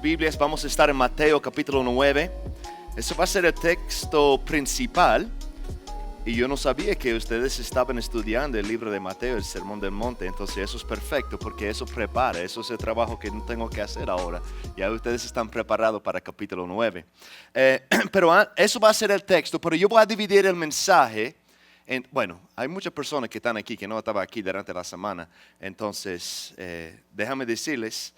Biblias, vamos a estar en Mateo capítulo 9. Eso va a ser el texto principal. Y yo no sabía que ustedes estaban estudiando el libro de Mateo, el Sermón del Monte. Entonces eso es perfecto porque eso prepara, eso es el trabajo que no tengo que hacer ahora. Ya ustedes están preparados para capítulo 9. Pero eso va a ser el texto, pero yo voy a dividir el mensaje. Bueno, hay muchas personas que están aquí, que no estaban aquí durante la semana. Entonces, déjame decirles,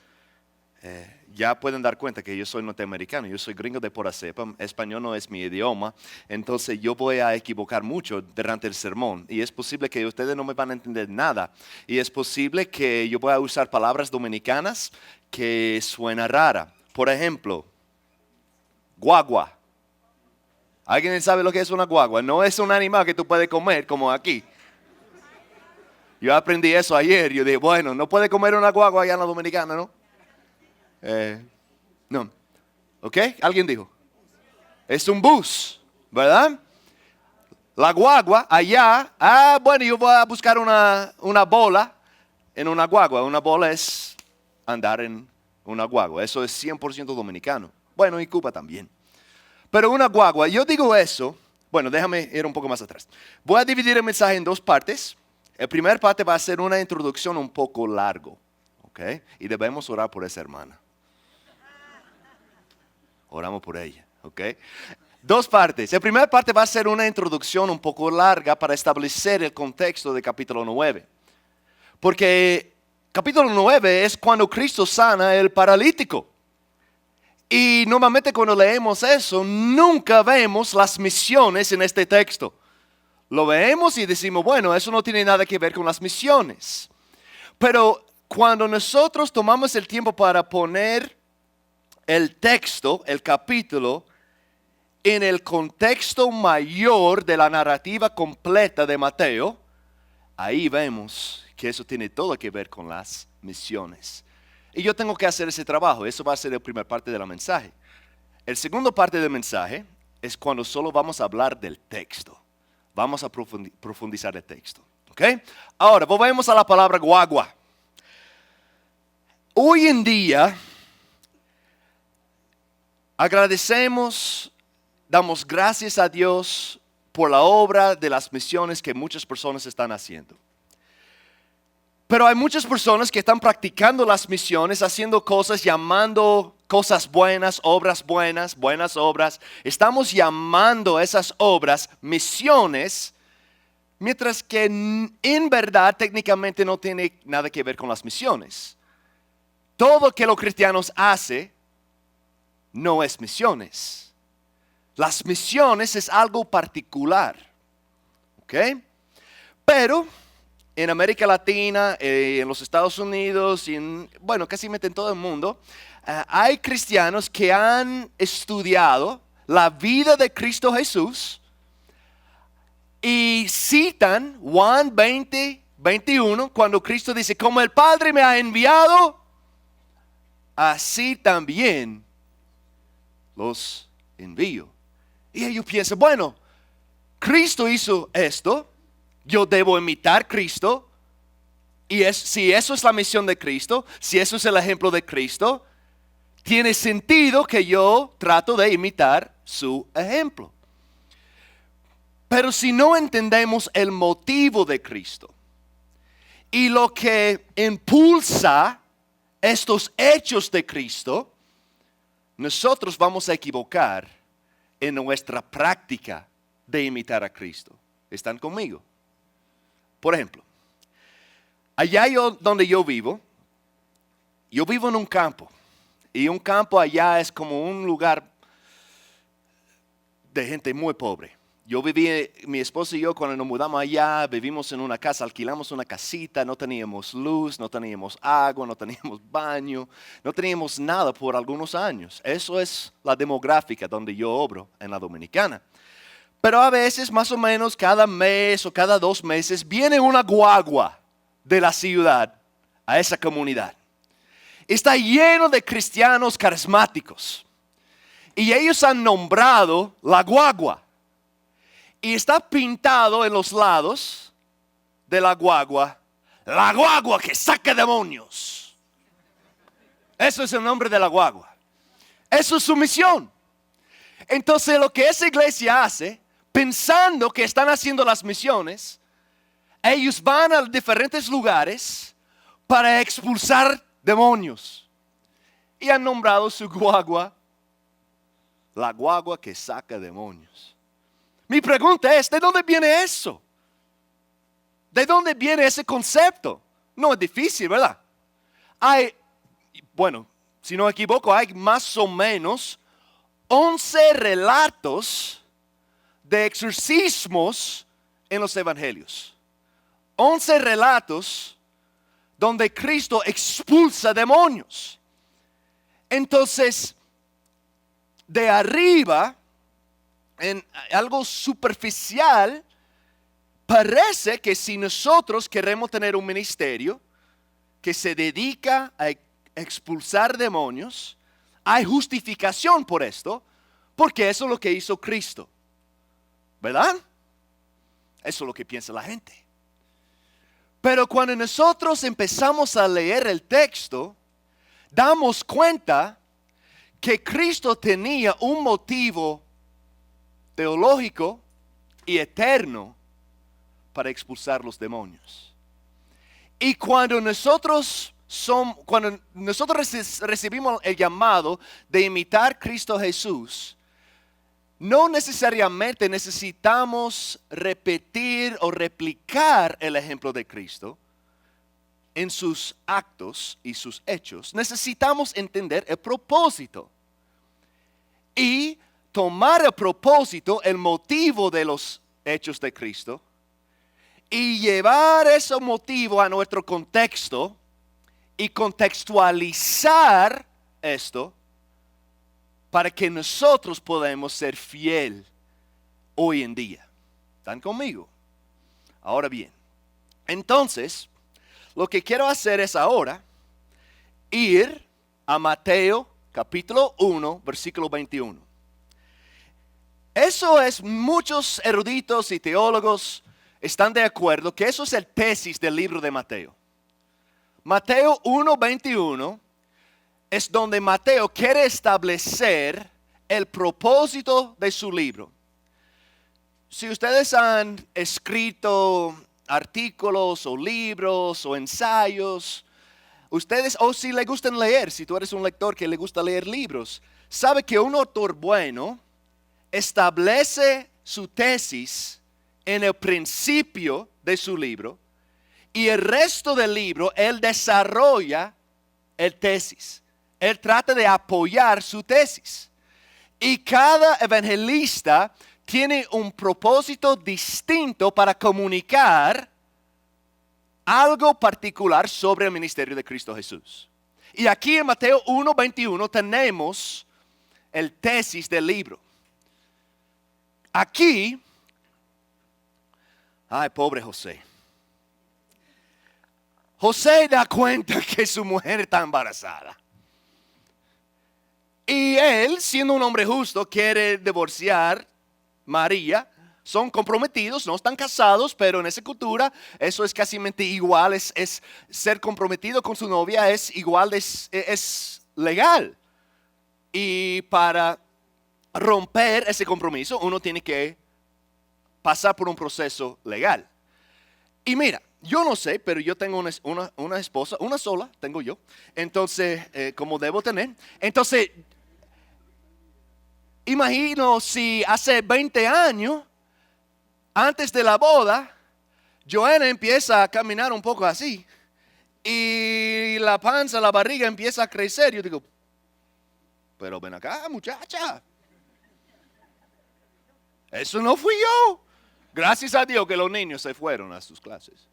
ya pueden dar cuenta que yo soy norteamericano, yo soy gringo de pura cepa, español no es mi idioma, entonces yo voy a equivocar mucho durante el sermón y es posible que ustedes no me van a entender nada y es posible que yo voy a usar palabras dominicanas que suenan rara. Por ejemplo, guagua. ¿Alguien sabe lo que es una guagua? No es un animal que tú puedes comer como aquí. Yo aprendí eso ayer, yo dije, bueno, no puede comer una guagua allá en la dominicana, ¿no? No. ¿Ok? ¿Alguien dijo? Es un bus, ¿verdad? La guagua allá. Bueno, yo voy a buscar una bola en una guagua. Una bola es andar en una guagua. Eso es 100% dominicano. Bueno, y Cuba también. Pero una guagua, yo digo eso. Bueno, déjame ir un poco más atrás. Voy a dividir el mensaje en dos partes. La primera parte va a ser una introducción un poco largo. ¿Ok? Y debemos orar por esa hermana. Oramos por ella, ¿ok? Dos partes. La primera parte va a ser una introducción un poco larga para establecer el contexto de capítulo 9. Porque capítulo 9 es cuando Cristo sana el paralítico. Y normalmente cuando leemos eso, nunca vemos las misiones en este texto. Lo vemos y decimos, bueno, eso no tiene nada que ver con las misiones. Pero cuando nosotros tomamos el tiempo para poner el texto, el capítulo, en el contexto mayor de la narrativa completa de Mateo, ahí vemos que eso tiene todo que ver con las misiones. Y yo tengo que hacer ese trabajo, eso va a ser la primera parte del mensaje. La segunda parte del mensaje es cuando solo vamos a hablar del texto. Vamos a profundizar el texto. ¿Ok? Ahora, volvemos a la palabra guagua. Hoy en día, agradecemos, damos gracias a Dios por la obra de las misiones que muchas personas están haciendo. Pero hay muchas personas que están practicando las misiones, haciendo cosas, llamando cosas buenas, buenas obras. Estamos llamando a esas obras misiones, mientras que en verdad técnicamente no tiene nada que ver con las misiones. Todo lo que los cristianos hacen no es misiones. Las misiones es algo particular. ¿Ok? Pero en América Latina, en los Estados Unidos, y casi en todo el mundo, hay cristianos que han estudiado la vida de Cristo Jesús y citan Juan 20:21, cuando Cristo dice, como el Padre me ha enviado, así también los envío. Y ellos piensan, bueno, Cristo hizo esto, yo debo imitar a Cristo. Y si eso es la misión de Cristo, si eso es el ejemplo de Cristo, tiene sentido que yo trato de imitar su ejemplo. Pero si no entendemos el motivo de Cristo y lo que impulsa estos hechos de Cristo, nosotros vamos a equivocar en nuestra práctica de imitar a Cristo. ¿Están conmigo? Por ejemplo, allá donde yo vivo en un campo. Y un campo allá es como un lugar de gente muy pobre. Mi esposa y yo cuando nos mudamos allá, vivimos en una casa, alquilamos una casita, no teníamos luz, no teníamos agua, no teníamos baño, no teníamos nada por algunos años. Eso es la demográfica donde yo obro en la Dominicana. Pero a veces, más o menos cada mes o cada 2 meses, viene una guagua de la ciudad a esa comunidad. Está lleno de cristianos carismáticos. Y ellos han nombrado la guagua. Y está pintado en los lados de la guagua que saca demonios. Eso es el nombre de la guagua. Eso es su misión. Entonces lo que esa iglesia hace, pensando que están haciendo las misiones, ellos van a diferentes lugares para expulsar demonios. Y han nombrado su guagua la guagua que saca demonios. Mi pregunta es, ¿de dónde viene eso? ¿De dónde viene ese concepto? No es difícil, ¿verdad? Si no me equivoco, hay más o menos 11 relatos de exorcismos en los evangelios. 11 relatos donde Cristo expulsa demonios. Entonces, de arriba, en algo superficial, parece que si nosotros queremos tener un ministerio que se dedica a expulsar demonios, hay justificación por esto, porque eso es lo que hizo Cristo. ¿Verdad? Eso es lo que piensa la gente. Pero cuando nosotros empezamos a leer el texto, damos cuenta que Cristo tenía un motivo teológico y eterno para expulsar los demonios. Y cuando nosotros recibimos el llamado de imitar a Cristo Jesús, no necesariamente necesitamos repetir o replicar el ejemplo de Cristo en sus actos y sus hechos. Necesitamos entender el propósito y tomar el propósito, el motivo de los hechos de Cristo, y llevar ese motivo a nuestro contexto y contextualizar esto para que nosotros podamos ser fiel hoy en día. ¿Están conmigo? Ahora bien, entonces, lo que quiero hacer es ahora ir a Mateo capítulo 1, versículo 21. Eso es, muchos eruditos y teólogos están de acuerdo que eso es el tesis del libro de Mateo. Mateo 1, 21 es donde Mateo quiere establecer el propósito de su libro. Si ustedes han escrito artículos o libros o ensayos, ustedes, o si les gustan leer, si tú eres un lector que le gusta leer libros, sabe que un autor bueno establece su tesis en el principio de su libro y el resto del libro él desarrolla el tesis. Él trata de apoyar su tesis. Y cada evangelista tiene un propósito distinto para comunicar algo particular sobre el ministerio de Cristo Jesús. Y aquí en Mateo 1:21 tenemos el tesis del libro. Aquí, ay, pobre José. José da cuenta que su mujer está embarazada. Y él, siendo un hombre justo, quiere divorciar María. Son comprometidos, no están casados, pero en esa cultura eso es casi igual. Es ser comprometido con su novia es igual, es legal. Y para romper ese compromiso, uno tiene que pasar por un proceso legal. Y mira, yo no sé, pero yo tengo una esposa, una sola tengo yo. Entonces, como debo tener. Entonces, imagino si hace 20 años, antes de la boda, Joana empieza a caminar un poco así. Y la panza, la barriga empieza a crecer. Yo digo, pero ven acá, muchacha. Eso no fui yo. Gracias a Dios que los niños se fueron a sus clases.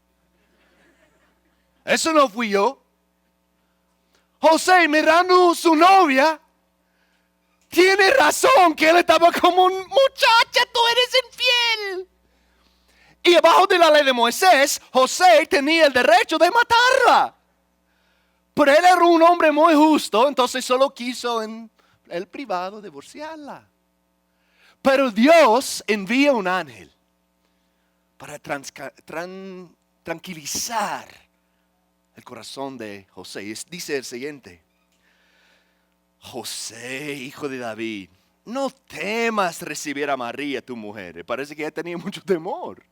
Eso no fui yo. José, mirando su novia, tiene razón que él estaba como, muchacha, tú eres infiel. Y abajo de la ley de Moisés, José tenía el derecho de matarla. Pero él era un hombre muy justo, entonces solo quiso en el privado divorciarla. Pero Dios envía un ángel para tranquilizar el corazón de José. Dice el siguiente: José, hijo de David, no temas recibir a María, tu mujer. Parece que ella tenía mucho temor.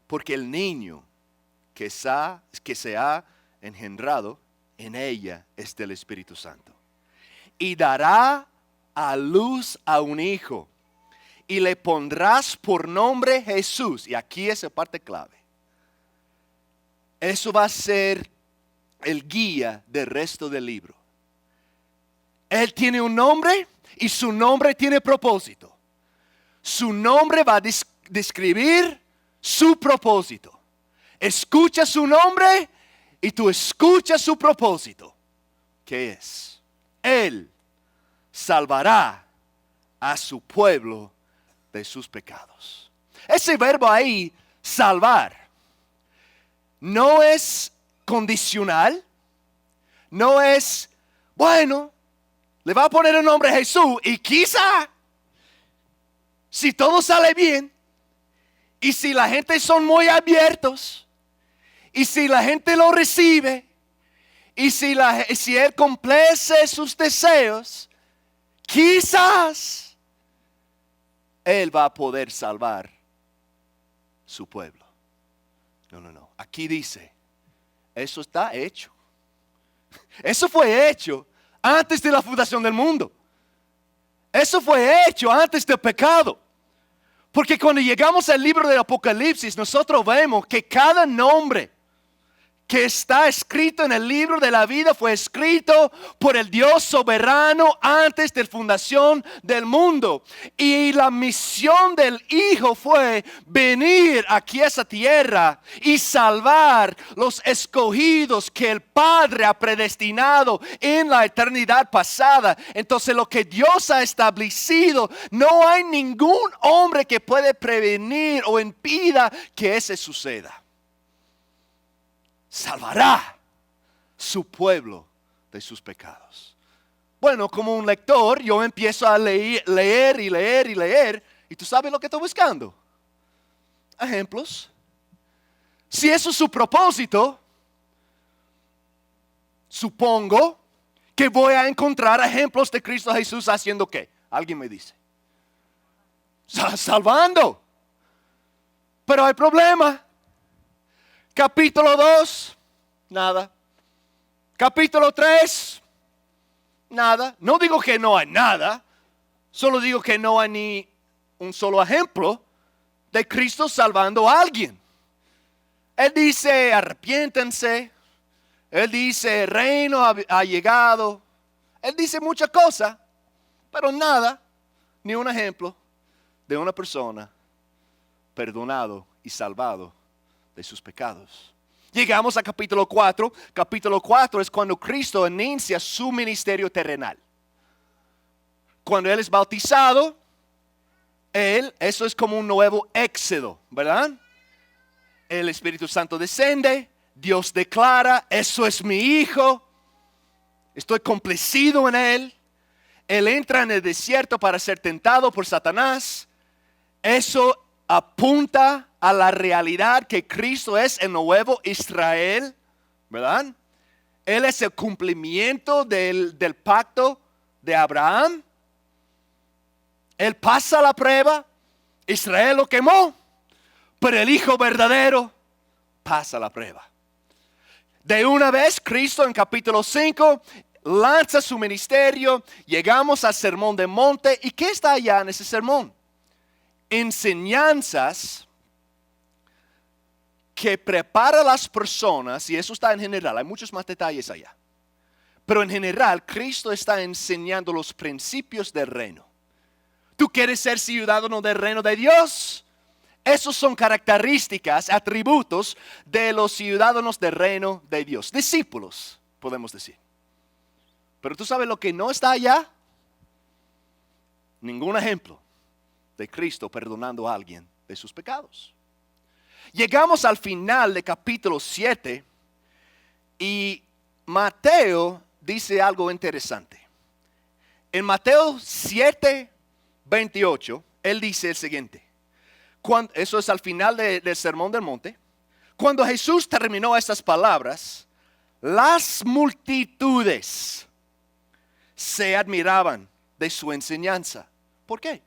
Porque el niño que se ha engendrado en ella es del Espíritu Santo. Y dará a luz a un hijo. Y le pondrás por nombre Jesús. Y aquí es la parte clave. Eso va a ser el guía del resto del libro. Él tiene un nombre y su nombre tiene propósito. Su nombre va a describir su propósito. Escucha su nombre y tú escuchas su propósito. ¿Qué es? Él salvará a su pueblo de sus pecados. Ese verbo ahí, salvar, no es condicional, no es, bueno, le va a poner el nombre Jesús y quizá, si todo sale bien, y si la gente son muy abiertos, y si la gente lo recibe, y si él complace sus deseos, quizás él va a poder salvar su pueblo. No. Aquí dice, eso está hecho. Eso fue hecho antes de la fundación del mundo. Eso fue hecho antes del pecado. Porque cuando llegamos al libro del Apocalipsis, nosotros vemos que cada nombre que está escrito en el libro de la vida fue escrito por el Dios soberano antes de la fundación del mundo. Y la misión del Hijo fue venir aquí a esa tierra y salvar los escogidos que el Padre ha predestinado en la eternidad pasada. Entonces lo que Dios ha establecido, no hay ningún hombre que puede prevenir o impida que eso suceda. Salvará su pueblo de sus pecados. Bueno, como un lector, yo empiezo a leer. ¿Y tú sabes lo que estoy buscando? Ejemplos. Si eso es su propósito, supongo que voy a encontrar ejemplos de Cristo Jesús haciendo ¿qué? Alguien me dice. Salvando. Pero hay problema. Capítulo 2, nada. Capítulo 3, nada. No digo que no hay nada, solo digo que no hay ni un solo ejemplo de Cristo salvando a alguien. Él dice, arrepiéntense. Él dice, el reino ha llegado. Él dice muchas cosas, pero nada, ni un ejemplo de una persona perdonado y salvado de sus pecados. Llegamos a capítulo 4. Capítulo 4 es cuando Cristo inicia su ministerio terrenal. Cuando Él es bautizado, eso es como un nuevo éxodo, ¿verdad? El Espíritu Santo desciende, Dios declara, eso es mi Hijo, estoy complacido en Él. Él entra en el desierto para ser tentado por Satanás. Eso apunta a la realidad que Cristo es el nuevo Israel, ¿verdad? Él es el cumplimiento del pacto de Abraham. Él pasa la prueba, Israel lo quemó, pero el Hijo verdadero pasa la prueba. De una vez, Cristo en capítulo 5 lanza su ministerio, llegamos al Sermón del Monte. ¿Y qué está allá en ese sermón? Enseñanzas que prepara a las personas, y eso está en general, hay muchos más detalles allá. Pero en general, Cristo está enseñando los principios del reino. ¿Tú quieres ser ciudadano del reino de Dios? Esos son características, atributos de los ciudadanos del reino de Dios. Discípulos, podemos decir. Pero ¿tú sabes lo que no está allá? Ningún ejemplo de Cristo perdonando a alguien de sus pecados. Llegamos al final de capítulo 7 y Mateo dice algo interesante. En Mateo 7, 28, él dice el siguiente. Eso es al final del Sermón del Monte. Cuando Jesús terminó estas palabras, Las multitudes se admiraban de su enseñanza. ¿Por qué?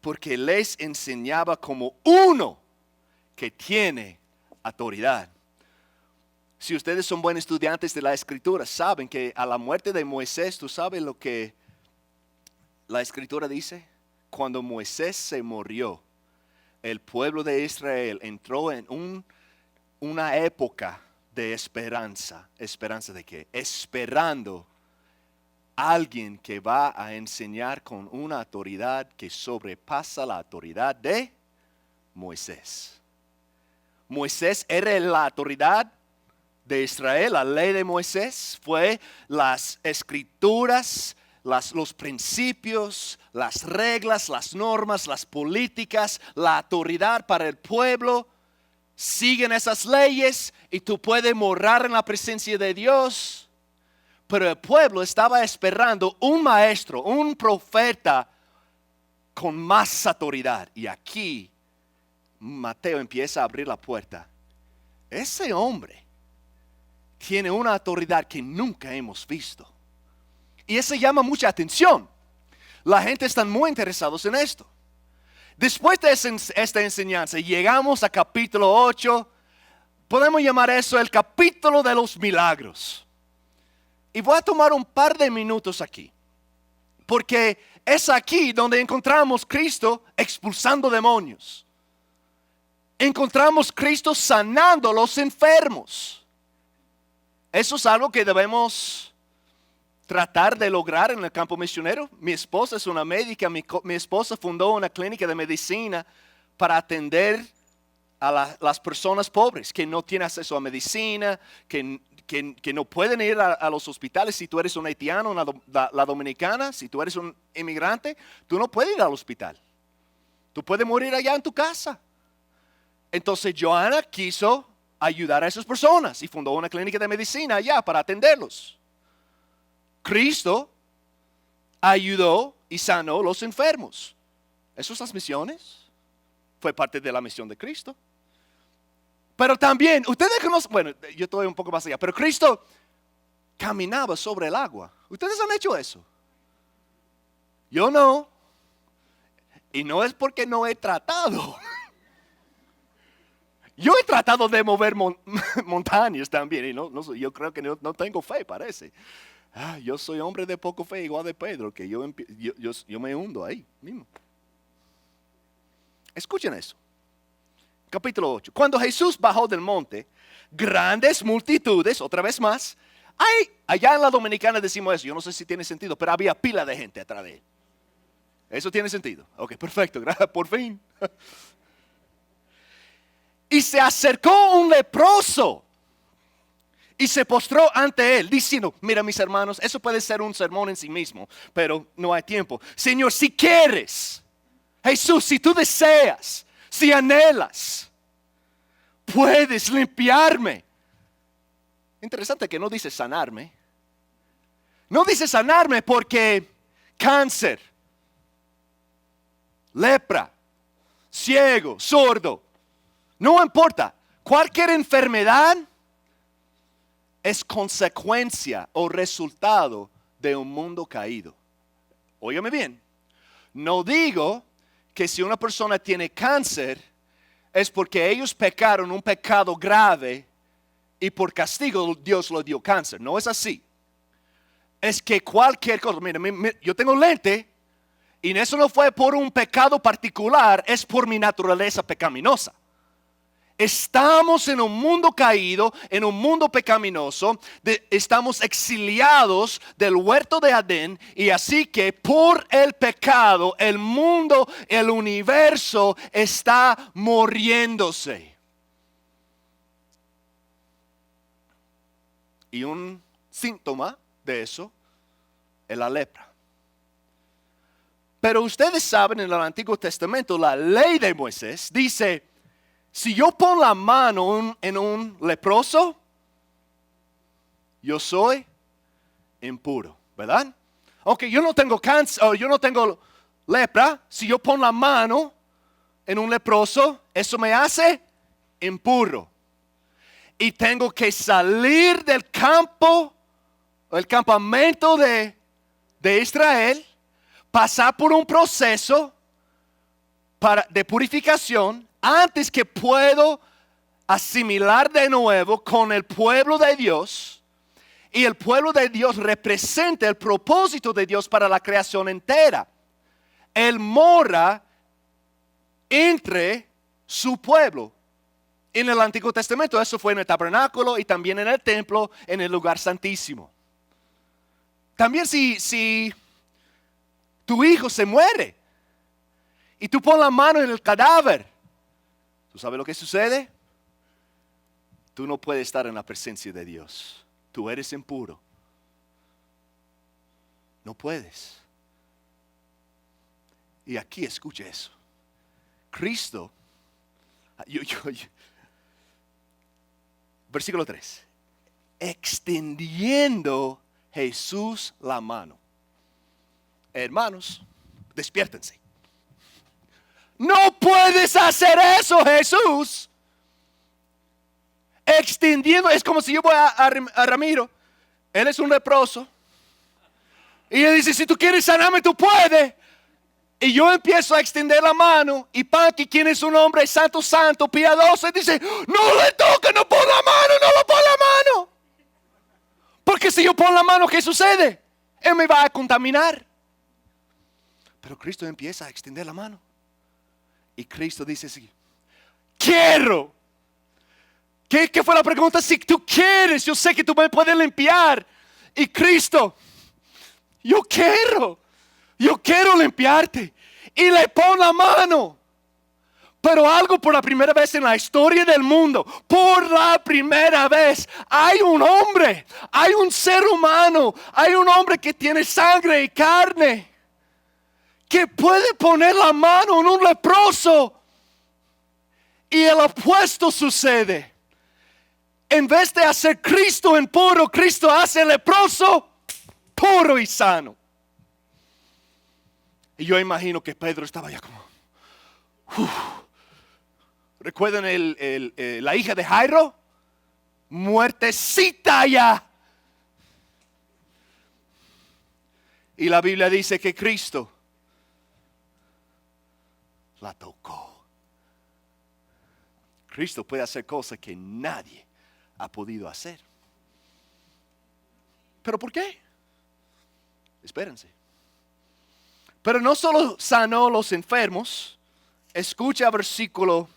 Porque les enseñaba como uno que tiene autoridad. Si ustedes son buenos estudiantes de la Escritura, saben que a la muerte de Moisés, ¿tú sabes lo que la Escritura dice? Cuando Moisés se murió, el pueblo de Israel entró en una época de esperanza. ¿Esperanza de qué? Esperando a alguien que va a enseñar con una autoridad que sobrepasa la autoridad de Moisés. Moisés era la autoridad de Israel. La ley de Moisés fue las escrituras, los principios, las reglas, las normas, las políticas, la autoridad para el pueblo. Siguen esas leyes y tú puedes morar en la presencia de Dios. Pero el pueblo estaba esperando un maestro, un profeta con más autoridad. Y aquí Mateo empieza a abrir la puerta. Ese hombre tiene una autoridad que nunca hemos visto. Y eso llama mucha atención. La gente está muy interesada en esto. Después de esta enseñanza, llegamos a capítulo 8. Podemos llamar eso el capítulo de los milagros. Y voy a tomar un par de minutos aquí. Porque es aquí donde encontramos Cristo expulsando demonios. Encontramos Cristo sanando a los enfermos. Eso es algo que debemos tratar de lograr en el campo misionero. Mi esposa es una médica. Mi esposa fundó una clínica de medicina para atender a las personas pobres que no tienen acceso a medicina, que no pueden ir a los hospitales. Si tú eres un haitiano, la dominicana, si tú eres un inmigrante, tú no puedes ir al hospital. Tú puedes morir allá en tu casa. Entonces Johanna quiso ayudar a esas personas y fundó una clínica de medicina allá para atenderlos. Cristo ayudó y sanó a los enfermos. ¿Esas son las misiones? Fue parte de la misión de Cristo. Pero también, ustedes conocen, bueno, yo estoy un poco más allá, pero Cristo caminaba sobre el agua. ¿Ustedes han hecho eso? Yo no. Y no es porque no he tratado. Yo he tratado de mover montañas también. Y yo creo que no tengo fe, parece. Yo soy hombre de poco fe, igual de Pedro, que yo me hundo ahí mismo. Escuchen eso. Capítulo 8. Cuando Jesús bajó del monte, grandes multitudes, otra vez más. Allá en la Dominicana decimos eso. Yo no sé si tiene sentido, pero había pila de gente atrás de él. ¿Eso tiene sentido? Ok, perfecto. Gracias, por fin. Y se acercó un leproso y se postró ante él, diciendo: mira, mis hermanos, eso puede ser un sermón en sí mismo, pero no hay tiempo. Señor, si quieres, Jesús, si tú deseas, si anhelas, puedes limpiarme. Interesante que no dice sanarme. No dice sanarme porque cáncer, lepra, ciego, sordo, no importa. Cualquier enfermedad es consecuencia o resultado de un mundo caído. Óyeme bien. No digo que si una persona tiene cáncer es porque ellos pecaron un pecado grave y por castigo Dios le dio cáncer. No es así. Es que cualquier cosa, mira, yo tengo lente y eso no fue por un pecado particular, es por mi naturaleza pecaminosa. Estamos en un mundo caído, en un mundo pecaminoso, estamos exiliados del huerto de Adén, y así que por el pecado el mundo, el universo está muriéndose. Y un síntoma de eso es la lepra. Pero ustedes saben, en el Antiguo Testamento, la ley de Moisés dice: si yo pongo la mano en un leproso, yo soy impuro, ¿verdad? Aunque yo no tengo cáncer, o yo no tengo lepra, si yo pongo la mano en un leproso, eso me hace impuro. y tengo que salir del campo, el campamento de Israel, pasar por un proceso de purificación antes que puedo asimilar de nuevo con el pueblo de Dios. Y el pueblo de Dios representa el propósito de Dios para la creación entera. Él mora entre su pueblo. En el Antiguo Testamento eso fue en el tabernáculo y también en el templo, en el lugar santísimo. También si tu hijo se muere y tú pones la mano en el cadáver, ¿tú sabes lo que sucede? Tú no puedes estar en la presencia de Dios. Tú eres impuro. No puedes. Y aquí escucha eso. Cristo, versículo 3. Extendiendo Jesús la mano. Hermanos, despiértense. No puedes hacer eso, Jesús. Extendiendo, es como si yo voy a Ramiro. Él es un leproso. Y él dice, si tú quieres sanarme, tú puedes. Y yo empiezo a extender la mano. Y Panky, quien es un hombre santo, piadoso, dice, no le toca, no pon la mano, no lo pon la mano. Porque si yo pongo la mano, ¿qué sucede? Él me va a contaminar. Pero Cristo empieza a extender la mano. Y Cristo dice así, quiero. ¿Qué fue la pregunta? Si tú quieres, yo sé que tú me puedes limpiar. Y Cristo, yo quiero limpiarte. Y le pone la mano. Pero algo por la primera vez en la historia del mundo, por la primera vez, hay un hombre, hay un ser humano, hay un hombre que tiene sangre y carne, que puede poner la mano en un leproso. Y el opuesto sucede. En vez de hacer Cristo impuro, Cristo hace el leproso puro y sano. Y yo imagino que Pedro estaba ya como... ¿Recuerdan la hija de Jairo? Muertecita ya. Y la Biblia dice que Cristo la tocó. Cristo puede hacer cosas que nadie ha podido hacer. ¿Pero por qué? Espérense. Pero no solo sanó a los enfermos. Escucha versículo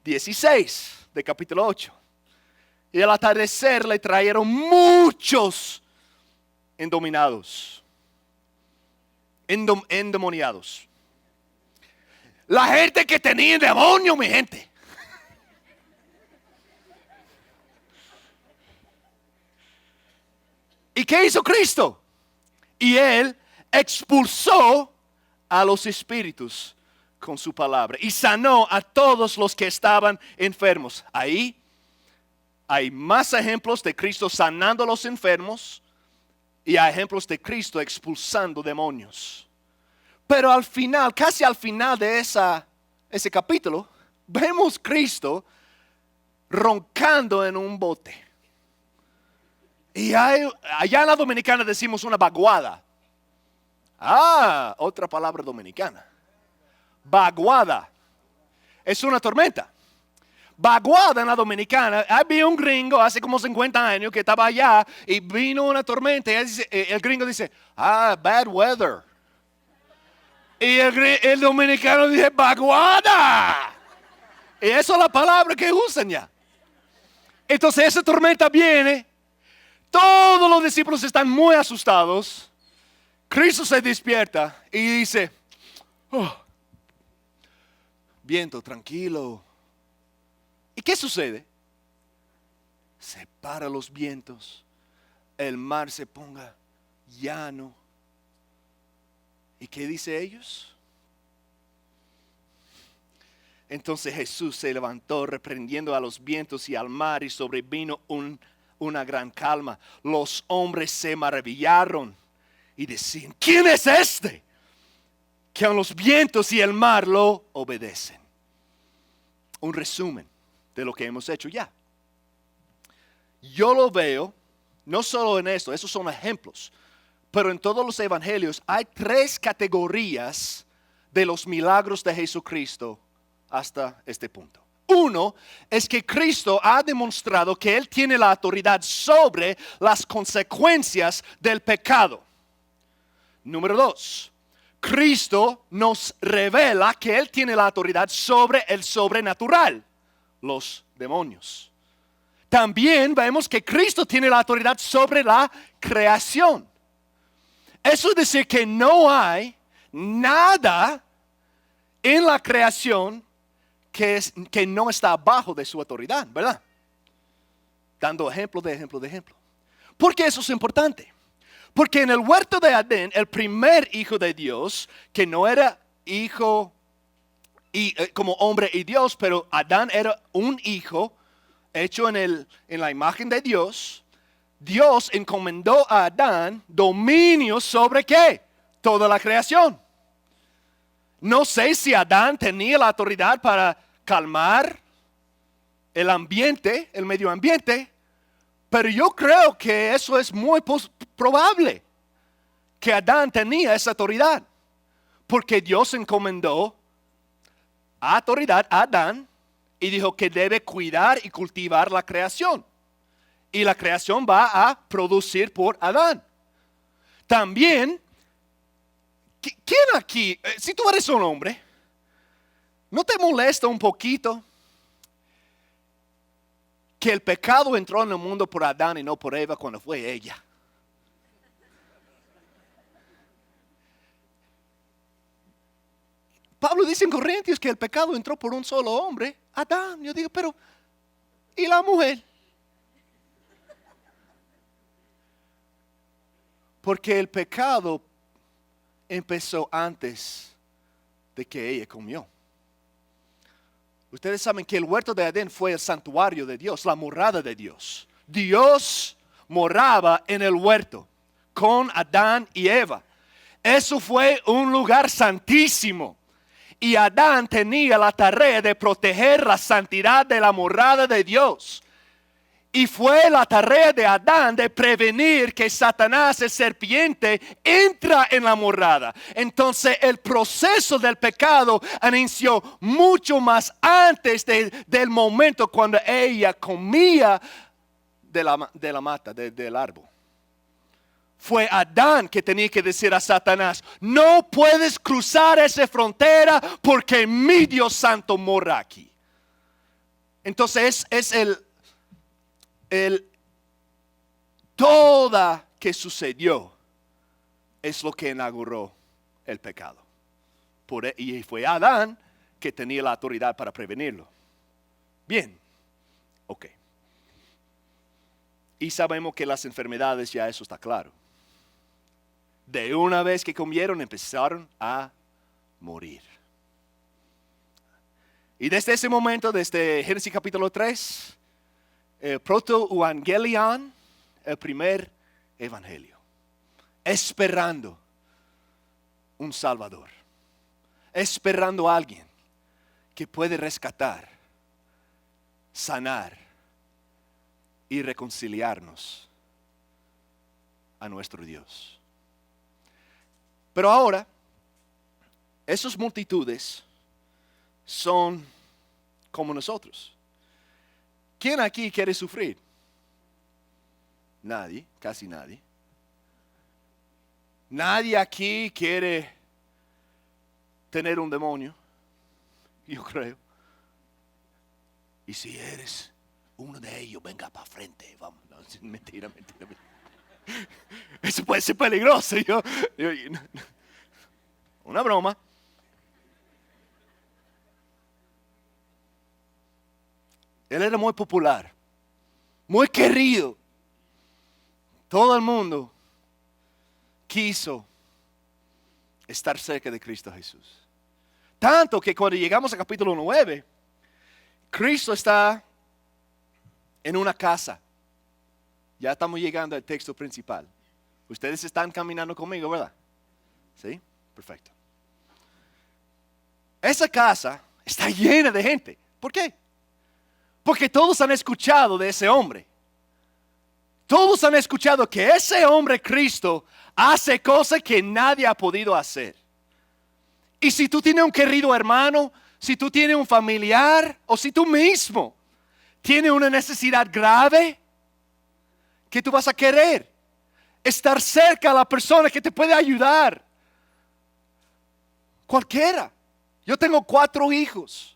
16 de capítulo 8. Y al atardecer le trajeron muchos endemoniados. La gente que tenía demonio, mi gente. ¿Y qué hizo Cristo? Y Él expulsó a los espíritus con su palabra y sanó a todos los que estaban enfermos. Ahí hay más ejemplos de Cristo sanando a los enfermos y hay ejemplos de Cristo expulsando demonios. Pero al final, casi al final de ese capítulo, vemos Cristo roncando en un bote. Y allá en la Dominicana decimos una vaguada. Otra palabra dominicana. Vaguada. Es una tormenta. Vaguada en la Dominicana. Había un gringo hace como 50 años que estaba allá y vino una tormenta. Y el gringo dice, bad weather. Y el dominicano dice, vaguada. Y eso es la palabra que usan ya. Entonces esa tormenta viene. Todos los discípulos están muy asustados. Cristo se despierta y dice, viento tranquilo. ¿Y qué sucede? Se paran los vientos, el mar se ponga llano. ¿Y qué dice ellos? Entonces Jesús se levantó reprendiendo a los vientos y al mar y sobrevino una gran calma. Los hombres se maravillaron y decían, ¿quién es este? Que a los vientos y el mar lo obedecen. Un resumen de lo que hemos hecho ya. yo lo veo, no solo en esto, esos son ejemplos, pero en todos los evangelios hay 3 categorías de los milagros de Jesucristo hasta este punto. Uno es que Cristo ha demostrado que Él tiene la autoridad sobre las consecuencias del pecado. Número 2, Cristo nos revela que Él tiene la autoridad sobre el sobrenatural, los demonios. También vemos que Cristo tiene la autoridad sobre la creación. Eso es decir que no hay nada en la creación que no está abajo de su autoridad, ¿verdad? Dando ejemplo. ¿Por qué eso es importante? Porque en el huerto de Adán, el primer hijo de Dios, que no era hijo como hombre y Dios, pero Adán era un hijo hecho en la imagen de Dios. Dios encomendó a Adán dominio sobre ¿qué? Toda la creación. No sé si Adán tenía la autoridad para calmar el ambiente, el medio ambiente, pero yo creo que eso es muy probable, que Adán tenía esa autoridad, porque Dios encomendó autoridad a Adán y dijo que debe cuidar y cultivar la creación. Y la creación va a producir por Adán. También, ¿quién aquí, si tú eres un hombre, no te molesta un poquito que el pecado entró en el mundo por Adán y no por Eva cuando fue ella? Pablo dice en Corintios que el pecado entró por un solo hombre, Adán. Yo digo, pero ¿y la mujer? Porque el pecado empezó antes de que ella comió. Ustedes saben que el huerto de Edén fue el santuario de Dios, la morada de Dios. Dios moraba en el huerto con Adán y Eva. Eso fue un lugar santísimo. Y Adán tenía la tarea de proteger la santidad de la morada de Dios. Y fue la tarea de Adán de prevenir que Satanás, el serpiente, entra en la morada. Entonces el proceso del pecado inició mucho más antes del momento cuando ella comía de la mata, del árbol. Fue Adán que tenía que decir a Satanás, no puedes cruzar esa frontera porque mi Dios santo mora aquí. Entonces es todo que sucedió es lo que inauguró el pecado. Y fue Adán que tenía la autoridad para prevenirlo. Bien, ok. Y sabemos que las enfermedades, ya eso está claro. De una vez que comieron, empezaron a morir. Y desde ese momento, desde Génesis capítulo 3, el proto-evangelion, el primer evangelio, esperando un Salvador, esperando a alguien que puede rescatar, sanar y reconciliarnos a nuestro Dios. Pero ahora, esas multitudes son como nosotros. ¿Quién aquí quiere sufrir? Nadie, casi nadie. Nadie aquí quiere tener un demonio, yo creo. Y si eres uno de ellos, venga para frente. Vamos, no, mentira. Eso puede ser peligroso. Una broma. Él era muy popular, muy querido. Todo el mundo quiso estar cerca de Cristo Jesús. Tanto que cuando llegamos al capítulo 9, Cristo está en una casa. Ya estamos llegando al texto principal. Ustedes están caminando conmigo, ¿verdad? ¿Sí? Perfecto. Esa casa está llena de gente. ¿Por qué? Porque todos han escuchado de ese hombre. Todos han escuchado que ese hombre Cristo hace cosas que nadie ha podido hacer. Y si tú tienes un querido hermano, si tú tienes un familiar o si tú mismo tienes una necesidad grave, ¿qué tú vas a querer? Estar cerca a la persona que te puede ayudar. Cualquiera. Yo tengo 4 hijos.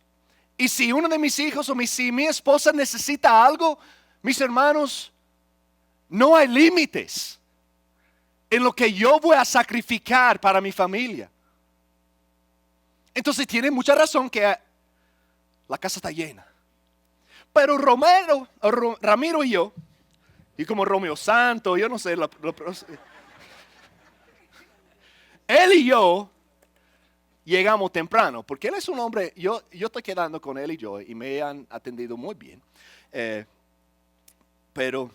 Y si uno de mis hijos o si mi esposa necesita algo, mis hermanos, no hay límites en lo que yo voy a sacrificar para mi familia. Entonces tiene mucha razón que la casa está llena. Pero Ramiro y yo, y como Romeo Santo, yo no sé, él y yo llegamos temprano, porque él es un hombre, yo estoy quedando con él y me han atendido muy bien. Pero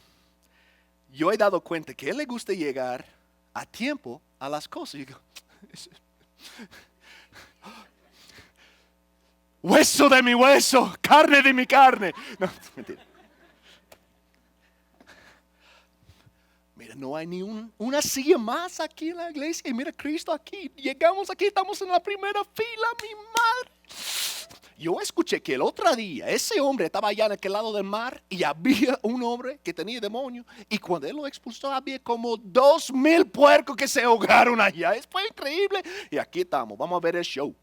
yo he dado cuenta que a él le gusta llegar a tiempo a las cosas. Y digo, hueso de mi hueso, carne de mi carne. No, mentira. Mira, no hay ni una silla más aquí en la iglesia. Y mira, Cristo aquí. Llegamos aquí, estamos en la primera fila, mi madre. Yo escuché que el otro día ese hombre estaba allá en aquel lado del mar y había un hombre que tenía demonio. Y cuando él lo expulsó había como 2,000 puercos que se ahogaron allá. Fue increíble. Y aquí estamos, vamos a ver el show.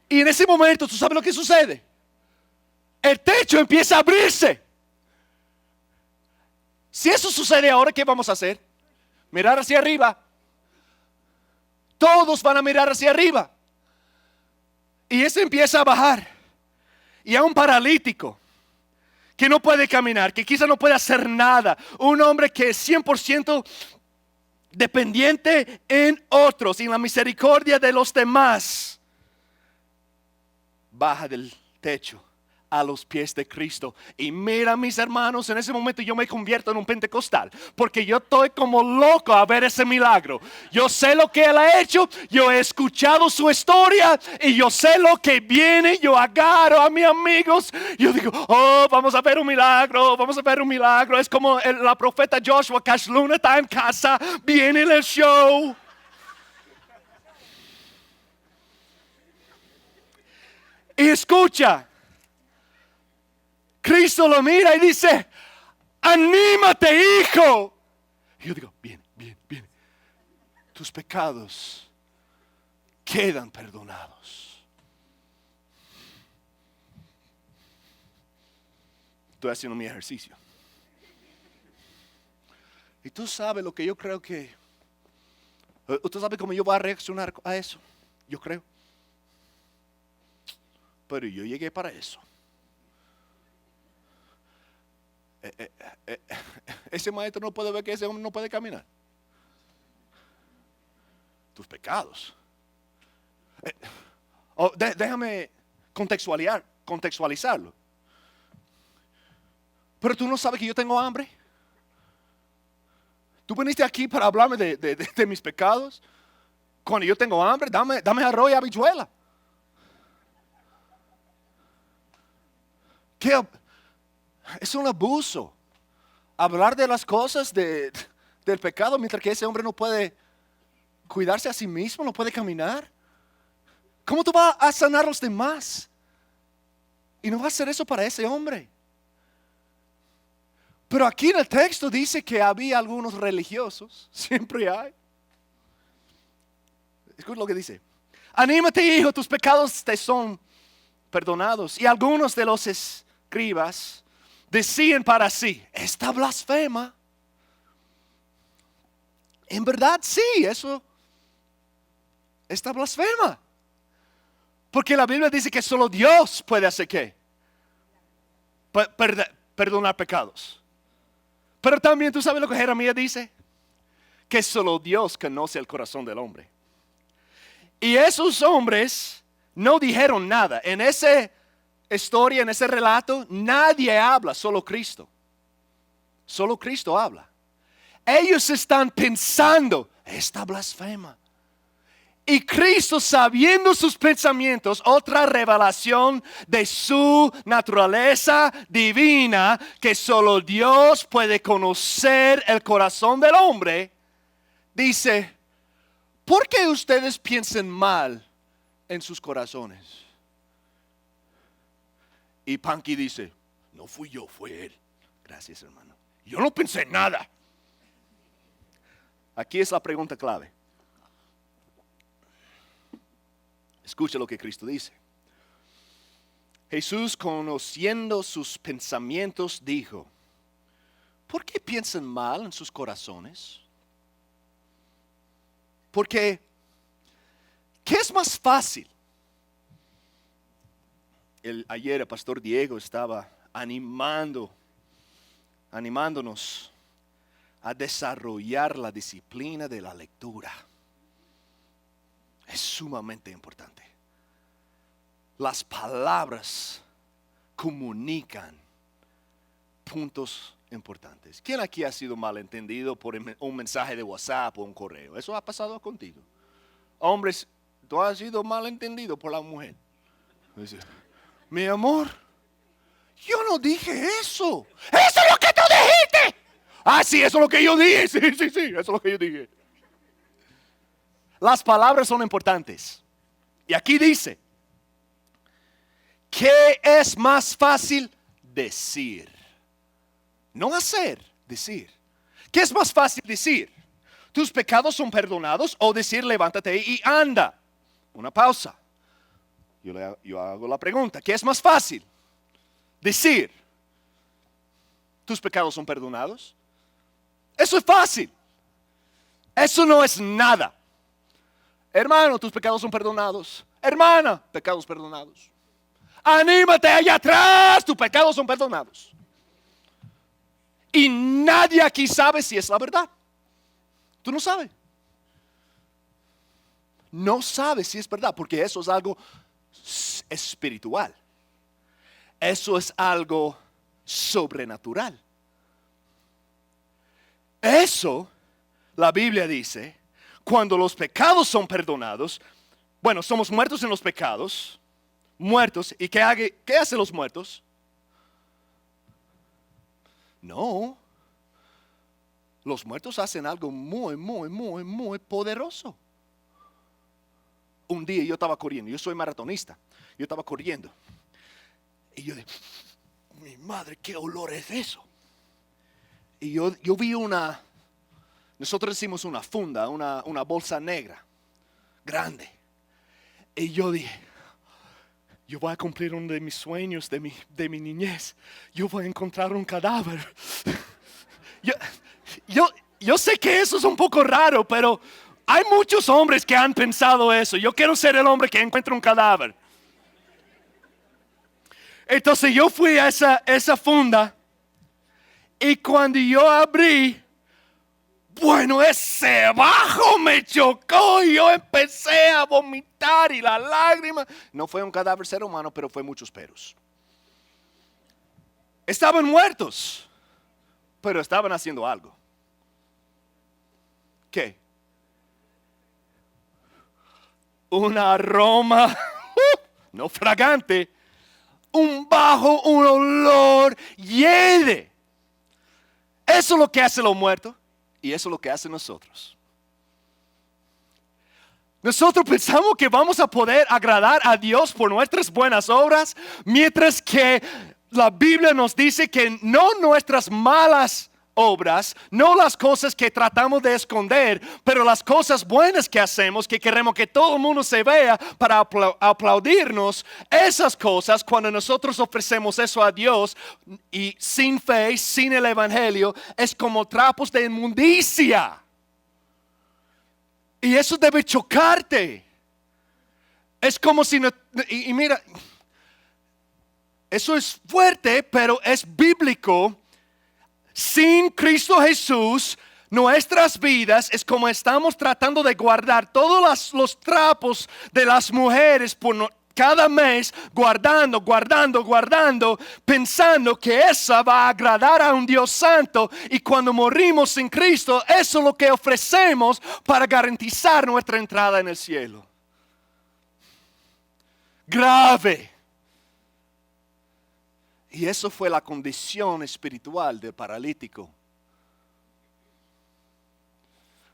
Y en ese momento, ¿tú sabes lo que sucede? El techo empieza a abrirse. Si eso sucede ahora, ¿qué vamos a hacer? Mirar hacia arriba. Todos van a mirar hacia arriba. Y ese empieza a bajar. Y a un paralítico que no puede caminar, que quizá no puede hacer nada. Un hombre que es 100% dependiente en otros y en la misericordia de los demás. Baja del techo a los pies de Cristo. Y mira, mis hermanos, en ese momento yo me convierto en un pentecostal, porque yo estoy como loco a ver ese milagro. Yo sé lo que Él ha hecho, yo he escuchado su historia y yo sé lo que viene. Yo agarro a mis amigos, yo digo, oh, vamos a ver un milagro, vamos a ver un milagro. Es como la profeta Joshua, Cash Luna está en casa, viene el show. Y escucha, Cristo lo mira y dice, anímate, hijo. Y yo digo, bien. Tus pecados quedan perdonados. Estoy haciendo mi ejercicio. Y tú sabes lo que yo creo que... Tú sabes cómo yo voy a reaccionar a eso. Yo creo. Pero yo llegué para eso. Ese maestro no puede ver que ese hombre no puede caminar. Tus pecados. Déjame contextualizarlo. Pero tú no sabes que yo tengo hambre. Tú viniste aquí para hablarme de mis pecados. Cuando yo tengo hambre, dame arroz y habichuela. ¿Qué? Es un abuso. Hablar de las cosas del pecado mientras que ese hombre no puede cuidarse a sí mismo, no puede caminar. ¿Cómo tú vas a sanar a los demás? Y no vas a hacer eso para ese hombre. Pero aquí en el texto dice que había algunos religiosos. Siempre hay. Escucha lo que dice. Anímate, hijo, tus pecados te son perdonados. Y algunos de los escribas decían para sí, esta blasfema. En verdad sí, eso esta blasfema. Porque la Biblia dice que solo Dios puede hacer ¿qué? Perdonar pecados. Pero también tú sabes lo que Jeremías dice, que solo Dios conoce el corazón del hombre. Y esos hombres no dijeron nada. En esa historia, en ese relato, nadie habla, solo Cristo. Solo Cristo habla. Ellos están pensando, esta blasfema. Y Cristo, sabiendo sus pensamientos, otra revelación de su naturaleza divina, que solo Dios puede conocer el corazón del hombre, dice, ¿por qué ustedes piensan mal en sus corazones? Y Panky dice, no fui yo, fue él. Gracias, hermano. Yo no pensé nada. Aquí es la pregunta clave. Escucha lo que Cristo dice. Jesús, conociendo sus pensamientos, dijo, ¿por qué piensan mal en sus corazones? Porque, ¿qué es más fácil? Ayer el pastor Diego estaba animándonos a desarrollar la disciplina de la lectura. Es sumamente importante. Las palabras comunican puntos importantes. ¿Quién aquí ha sido malentendido por un mensaje de WhatsApp o un correo? ¿Eso ha pasado contigo? Hombres, tú has sido malentendido por la mujer. Dice, mi amor, yo no dije eso. ¡Eso es lo que tú dijiste! Ah, sí, eso es lo que yo dije. Sí, eso es lo que yo dije. Las palabras son importantes. Y aquí dice, ¿qué es más fácil? Decir. No hacer, decir. ¿Qué es más fácil decir? ¿Tus pecados son perdonados? O decir, levántate y anda. Una pausa. Yo hago la pregunta, ¿qué es más fácil? Decir, ¿tus pecados son perdonados? Eso es fácil. Eso no es nada. Hermano, tus pecados son perdonados. Hermana, pecados perdonados. Anímate allá atrás, tus pecados son perdonados. Y nadie aquí sabe si es la verdad. Tú no sabes. No sabes si es verdad, porque eso es algo espiritual. Eso es algo sobrenatural. Eso, la Biblia dice, cuando los pecados son perdonados, bueno, somos muertos en los pecados, muertos, ¿y qué hacen los muertos? No, los muertos hacen algo muy poderoso. Un día yo estaba corriendo, yo soy maratonista, yo estaba corriendo, y yo dije, mi madre, ¿qué olor es eso? Y yo vi nosotros hicimos una funda, una bolsa negra, grande. Y yo dije, yo voy a cumplir uno de mis sueños de mi niñez. Yo voy a encontrar un cadáver. Yo sé que eso es un poco raro, pero hay muchos hombres que han pensado eso. Yo quiero ser el hombre que encuentra un cadáver. Entonces yo fui a esa funda. Y cuando yo abrí, bueno, ese bajo me chocó y yo empecé a vomitar y la lágrima. No fue un cadáver ser humano, pero fue muchos pelos. Estaban muertos, pero estaban haciendo algo. ¿Qué? Un aroma, no fragante, un bajo, un olor hiede. Eso es lo que hace los muertos y eso es lo que hacen nosotros. Nosotros pensamos que vamos a poder agradar a Dios por nuestras buenas obras, mientras que la Biblia nos dice que no nuestras malas obras, no las cosas que tratamos de esconder, pero las cosas buenas que hacemos, que queremos que todo el mundo se vea para aplaudirnos, esas cosas, cuando nosotros ofrecemos eso a Dios y sin fe, sin el evangelio, es como trapos de inmundicia. Y eso debe chocarte. Es como si no, y mira, eso es fuerte, pero es bíblico. Sin Cristo Jesús, nuestras vidas es como estamos tratando de guardar todos los trapos de las mujeres cada mes guardando, pensando que esa va a agradar a un Dios santo. Y cuando morimos en Cristo, eso es lo que ofrecemos para garantizar nuestra entrada en el cielo. Grave. Y eso fue la condición espiritual del paralítico.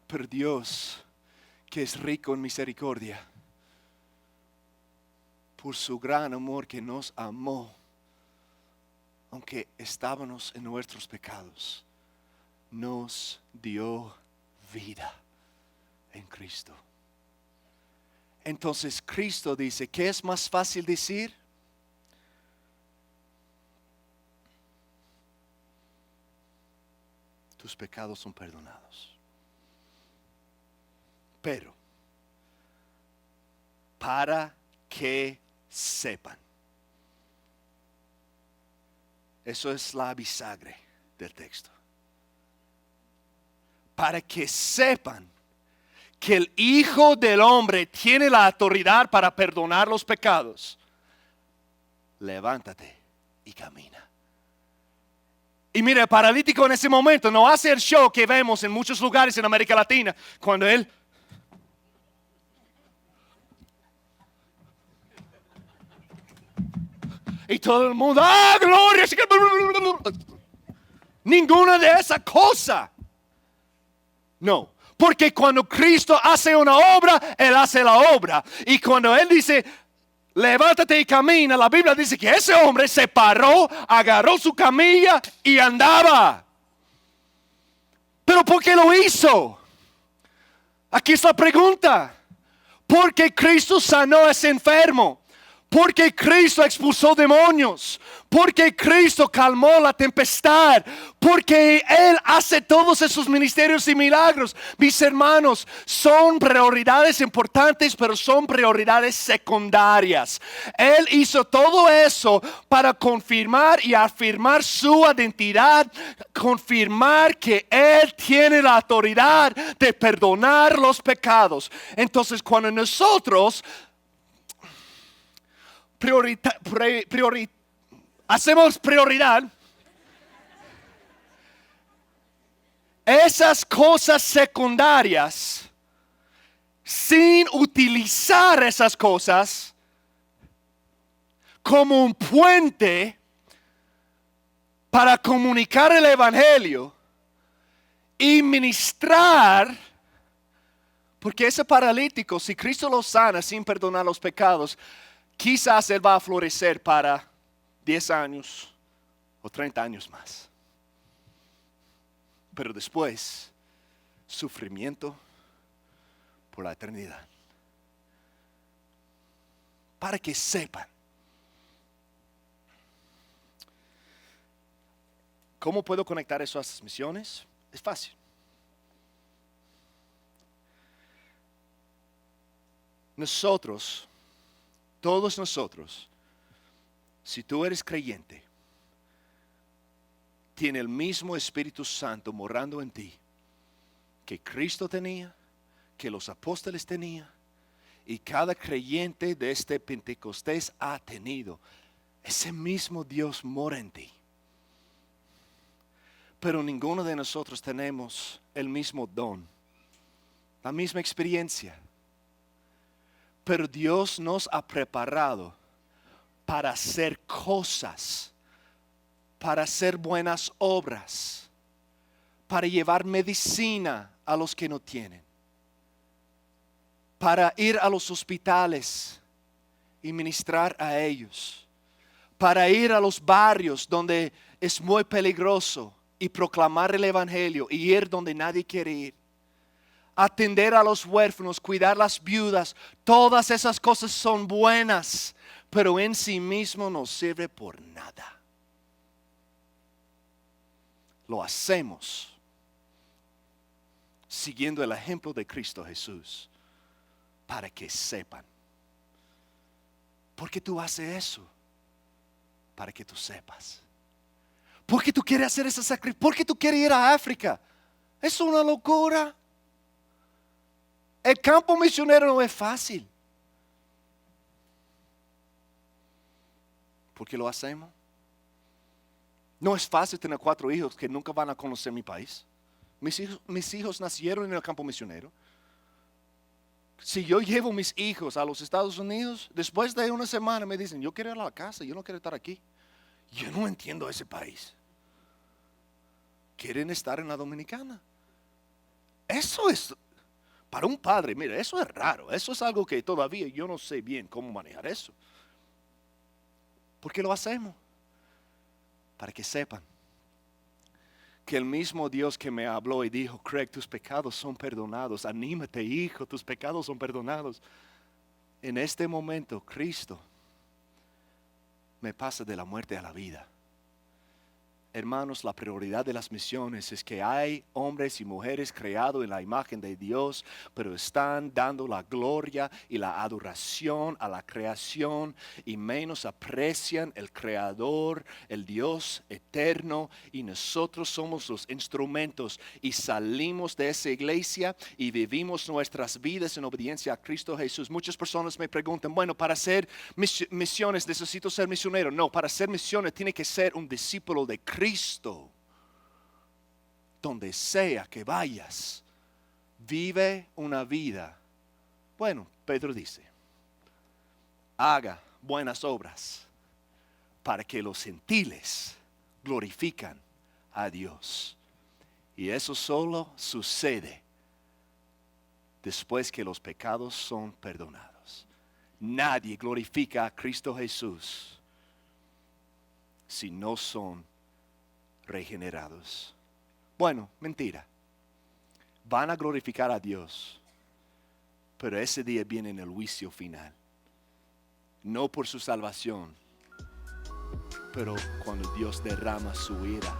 Pero Dios, que es rico en misericordia, por su gran amor que nos amó, aunque estábamos en nuestros pecados, nos dio vida en Cristo. Entonces Cristo dice, ¿qué es más fácil decir? Tus pecados son perdonados. Pero, para que sepan. Eso es la bisagra del texto. Para que sepan que el Hijo del Hombre tiene la autoridad para perdonar los pecados. Levántate y camina. Y mira, el paralítico en ese momento no hace el show que vemos en muchos lugares en América Latina, cuando él y todo el mundo, ¡ah, gloria! Ninguna de esas cosas. No, porque cuando Cristo hace una obra, Él hace la obra. Y cuando Él dice, levántate y camina, la Biblia dice que ese hombre se paró, agarró su camilla y andaba. ¿Pero por qué lo hizo? Aquí es la pregunta. Porque Cristo sanó a ese enfermo. Porque Cristo expulsó demonios. Porque Cristo calmó la tempestad. Porque Él hace todos esos ministerios y milagros. Mis hermanos, son prioridades importantes, pero son prioridades secundarias. Él hizo todo eso para confirmar y afirmar su identidad. Confirmar que Él tiene la autoridad de perdonar los pecados. Entonces, cuando nosotros hacemos prioridad esas cosas secundarias sin utilizar esas cosas como un puente para comunicar el evangelio y ministrar. Porque ese paralítico, si Cristo lo sana sin perdonar los pecados, quizás él va a florecer para 10 años o 30 años más. Pero después, sufrimiento por la eternidad. Para que sepan. ¿Cómo puedo conectar eso a estas misiones? Es fácil. Nosotros, todos nosotros, si tú eres creyente, tiene el mismo Espíritu Santo morando en ti que Cristo tenía, que los apóstoles tenían y cada creyente de este Pentecostés ha tenido. Ese mismo Dios mora en ti. Pero ninguno de nosotros tenemos el mismo don, la misma experiencia. Pero Dios nos ha preparado para hacer cosas, para hacer buenas obras, para llevar medicina a los que no tienen, para ir a los hospitales y ministrar a ellos, para ir a los barrios donde es muy peligroso y proclamar el evangelio y ir donde nadie quiere ir. Atender a los huérfanos, cuidar las viudas, todas esas cosas son buenas, pero en sí mismo no sirve por nada. Lo hacemos siguiendo el ejemplo de Cristo Jesús, para que sepan. ¿Por qué tú haces eso? Para que tú sepas. ¿Por qué tú quieres hacer ese sacrificio? ¿Por qué tú quieres ir a África? Es una locura. El campo misionero no es fácil. ¿Por qué lo hacemos? No es fácil tener 4 hijos que nunca van a conocer mi país. Mis hijos nacieron en el campo misionero. Si yo llevo mis hijos a los Estados Unidos, después de una semana me dicen, yo quiero ir a la casa, yo no quiero estar aquí. Yo no entiendo ese país. Quieren estar en la Dominicana. Eso es, para un padre, mira, eso es raro. Eso es algo que todavía yo no sé bien cómo manejar eso. ¿Por qué lo hacemos? Para que sepan que el mismo Dios que me habló y dijo, Craig, tus pecados son perdonados. Anímate, hijo, tus pecados son perdonados. En este momento, Cristo me pasa de la muerte a la vida. Hermanos, la prioridad de las misiones es que hay hombres y mujeres creados en la imagen de Dios, pero están dando la gloria y la adoración a la creación y menos aprecian el Creador, el Dios eterno, y nosotros somos los instrumentos y salimos de esa iglesia y vivimos nuestras vidas en obediencia a Cristo Jesús. Muchas personas me preguntan, bueno, para hacer misiones necesito ser misionero. No, para hacer misiones tiene que ser un discípulo de Cristo. Donde sea que vayas, vive una vida. Bueno, Pedro dice, haga buenas obras para que los gentiles glorifican a Dios. Y eso solo sucede después que los pecados son perdonados. Nadie glorifica a Cristo Jesús si no son regenerados. Bueno, mentira. Van a glorificar a Dios, pero ese día viene en el juicio final. No por su salvación, pero cuando Dios derrama su ira